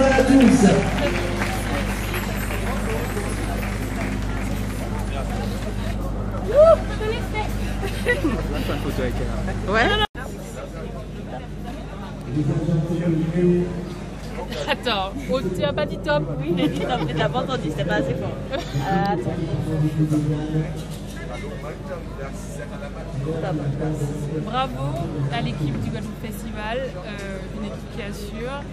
festival à tous. Ouais. Attends, oh, tu as pas dit top? Oui, mais t'as pas entendu, c'était pas assez fort. Attends. Bravo à l'équipe du Guadeloupe Festival, une équipe qui assure.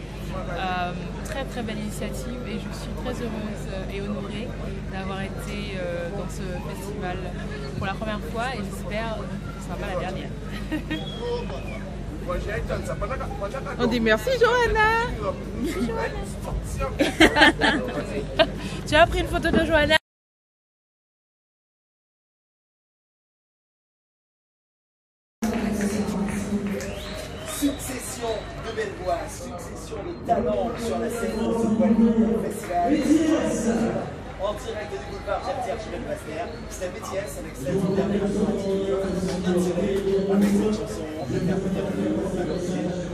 Très très belle initiative et je suis très heureuse et honorée d'avoir été dans ce festival pour la première fois et j'espère que ce ne sera pas la dernière. On dit merci Johanna. Tu as pris une photo de Johanna? Succession de belles voix, succession de talents sur la scène de ce Guadeloupe Festival. En direct du boulevard Gertière Pasteur, c'est BTS avec cette dernière chanson qui vient de tirer avec cette chanson interprétée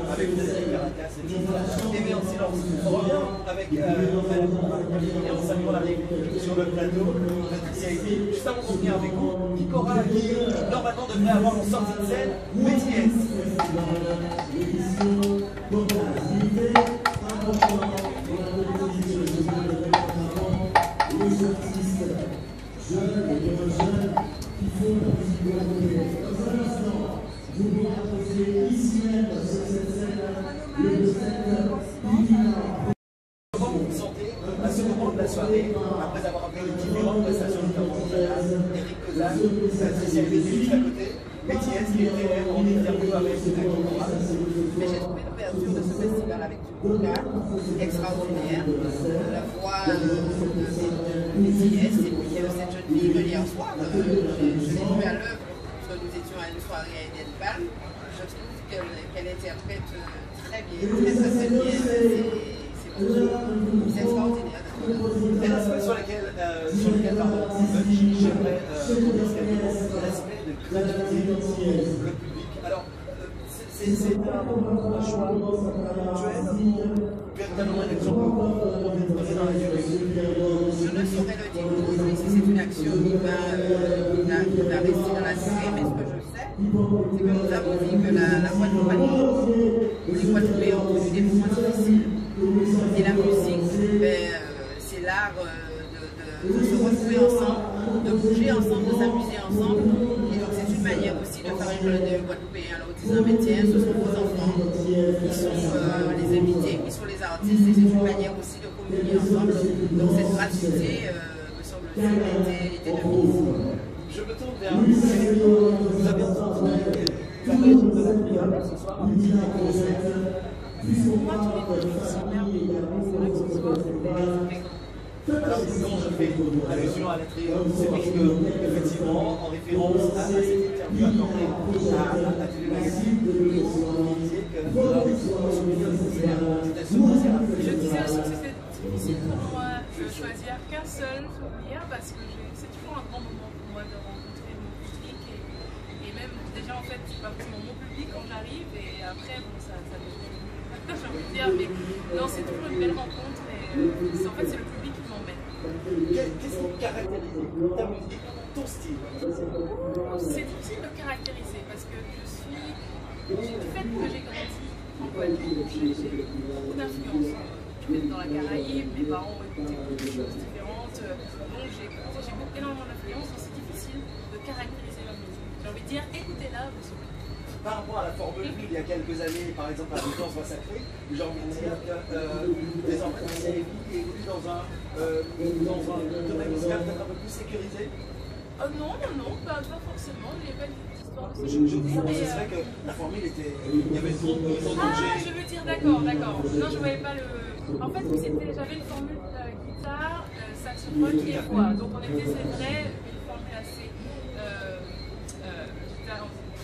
avec Frédéric Caracas et Aimé en silence. On revient avec et on saluant l'arrivée sur le plateau. Patricia Ivy, juste avant de revenir avec vous, Ikora qui normalement devrait avoir en sortie de scène BTS. Les artistes jeunes et moins jeunes qui font la musique guadeloupéenne. Dans un instant, vous vous rapprochez ici même sur cette scène, le spectacle Divina. Comment vous vous sentez à ce moment de la soirée, après avoir vu les différentes prestations de Eric Kozan, Patricia Ivy juste à côté, BTS qui était en interview avec Akimura. Mais j'ai trouvé l'ouverture de ce festival avec du vocal extraordinaire, la voix de BTS et puis cette jeune fille que hier soir, je l'ai vue à l'œuvre, parce que nous étions à une soirée à Eden Palm. Je trouve qu'elle interprète très bien, très bien. C'est extraordinaire. Et l'aspect sur lequel pardon, j'aimerais l'aspect de gratuité le public. Alors, c'est un choix intellectuel, véritablement un exemple pour entrer dans la durée. Je ne saurais le dire aujourd'hui si c'est une action qui va rester dans la durée, mais ce que je sais, c'est que nous avons vu que la Guadeloupe, les Guadeloupéens ont connu des moments difficiles. Et la musique, c'est l'art de se retrouver ensemble, de bouger ensemble, de s'amuser ensemble. Et donc c'est une manière aussi de faire un clin d'œil Guadeloupéens en disant mais tiens, ce sont vos enfants, qui sont les invités, qui sont les artistes, et c'est une manière aussi de communier ensemble. Donc cette gratuité, me semble-t-il, était de mise. Je me tourne vers vous. Vous avez entendu la magie de la prière ce soir, un petit concert. Pour moi, tous les groupes sont merveilleux. C'est vrai que ce soir, c'était Alors, quand je fais allusion à la trio, c'est parce que, effectivement, en référence à cette interview accordée à Télé Magazine, vous disiez que vous avez souvenir de concert. C'était ce concert. Je disais aussi que c'était difficile pour moi de choisir qu'un seul souvenir parce que c'est toujours un grand moment pour moi de rencontrer mon public et même déjà en fait c'est pas forcément mon public quand j'arrive et après bon ça devient j'ai envie de dire mais non c'est toujours une belle rencontre et en fait c'est le public qui m'emmène. Qu'est-ce qui caractérise ta musique, ton style? C'est difficile de caractériser parce que du fait que j'ai grandi en Guadeloupe, j'ai beaucoup d'influence. Je suis dans la Caraïbe, mes parents ont écouté beaucoup de choses différentes, donc j'ai énormément d'influence et c'est difficile de caractériser ma musique. J'ai envie de dire écoutez-la, vous saurez. Par rapport à la Formule 1, il y a quelques années, par exemple, à Défense va sacrer, j'ai envie de dire que désormais, Patricia Ivy évolue dans un domaine musical peut-être un peu plus sécurisé. Non, pas forcément, il n'y a pas d'histoire de Je dis, c'est vrai que la formule était. Il y avait trop de mise en danger. Ah, je veux dire, d'accord. Non, je voyais pas le. En fait, j'avais une formule guitare, saxophone et voix. Donc on était, c'est vrai, une formule assez.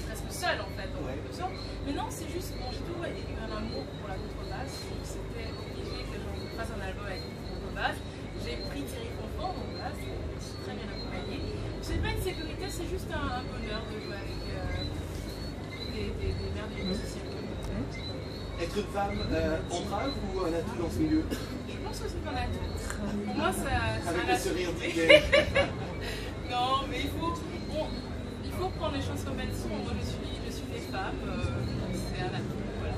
Presque seule en fait, en quelque sorte. Mais non, c'est juste, bon, j'ai toujours eu un amour pour la contrebasse. Donc c'était obligé que je fasse un album avec une contrebasse. J'ai pris Thierry Fonfon, donc là, c'est très bien accompagné. C'est pas une sécurité, c'est juste un bonheur de jouer avec des merveilleux musiciens. Être une femme entrave ou un atout dans ce milieu? Je pense aussi qu'on a tout. Pour moi, ça Avec le sourire d'idée. Non, mais il faut prendre les choses comme elles sont. Moi, je suis des femmes, c'est un atout. Voilà.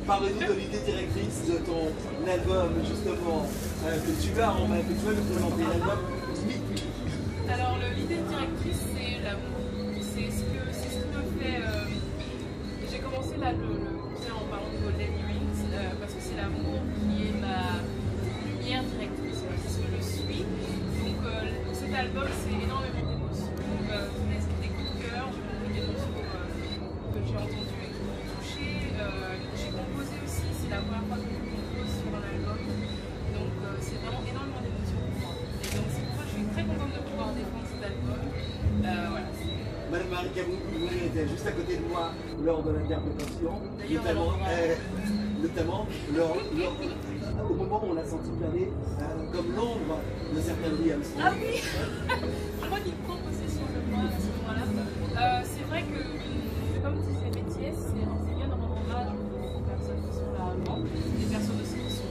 Parle-nous de l'idée directrice de ton album, justement, que tu vas nous présenter, l'album Mythe. Alors, l'idée directrice, c'est l'amour. C'est ce qui me fait. J'ai commencé là le concert en parlant de Golden Earrings, parce que c'est l'amour qui est ma lumière directrice. C'est ce que je suis. Donc, cet album, c'est énormément d'émotions. Des coups de cœur, j'ai beaucoup d'émotions que j'ai entendues et qui m'ont touchée. J'ai composé aussi, c'est la première fois que je compose sur un album. Donc, c'est vraiment énormément d'émotions pour moi. Et donc, c'est pour ça que je suis très contente de pouvoir défendre cet album. Voilà. Madame Marie Cabou, vous était juste à côté de moi lors de l'interprétation, notamment au moment où on a senti planer comme l'ombre de certaines vies. Ah oui. Je crois qu'il prend possession de moi à ce moment-là. C'est vrai que, comme disait Métiès, c'est bien de rendre hommage aux personnes qui sont là avant, des personnes aussi qui sont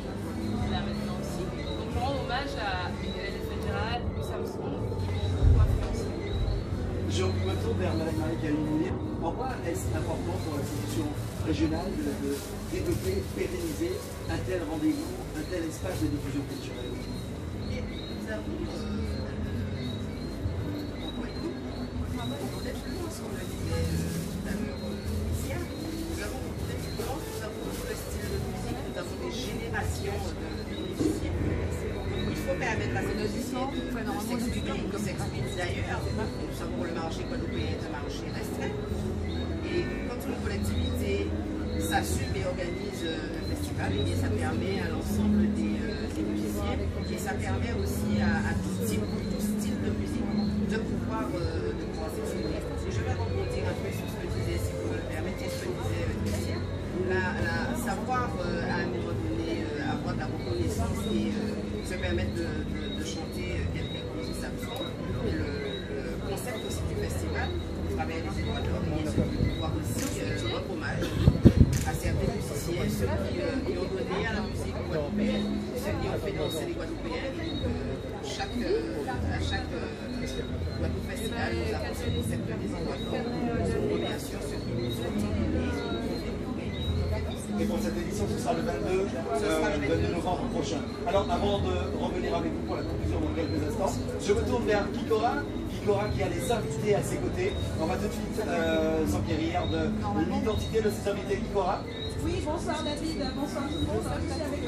là maintenant aussi. Donc je rends hommage à Hélène Fitzgerald, Louis Armstrong, qui m'ont beaucoup influencé. Je me tourne vers Madame Marie Cabou. Pourquoi est-ce important pour l'institution régionale de développer, pérenniser un tel rendez-vous, un tel espace de diffusion culturelle? Nous avons sur le disait tout à l'heure ici, nous avons beaucoup de styles de musique, nous avons des générations de musiciens. Il faut permettre à ces musiciens de s'exprimer comme s'expriment d'ailleurs. Nous savons que le marché guadeloupéen est un marché restreint. Et quand une collectivité s'assume et organise un festival, et ça permet à l'ensemble des musiciens et ça permet aussi à tout style de musique de pouvoir s'exprimer. Et je vais rebondir un peu sur ce que disait, si vous me le permettez, ce que disait Christian. Savoir à un moment donné avoir de la reconnaissance et se permettre de chanter quelques compositions absentes. Le concept aussi du festival, au travers des étoiles d'or, et de pouvoir aussi rendre hommage à certains musiciens, ceux qui ont donné à la musique guadeloupéenne, ceux qui ont fait danser les Guadeloupéens. Et donc, à chaque Guadeloupe Festival, nous avons ce concept des étoiles d'or. Nous aurons bien sûr ceux qui nous ont aidés. Et pour cette édition, ce sera le 22 novembre prochain. Alors, avant de revenir avec vous pour la conclusion dans quelques instants, je me tourne vers Kikora qui a les invités à ses côtés. On va tout de suite s'enquérir de l'identité de ses invités. Kikora. Oui, bonsoir David, bonsoir tout le monde. Je suis avec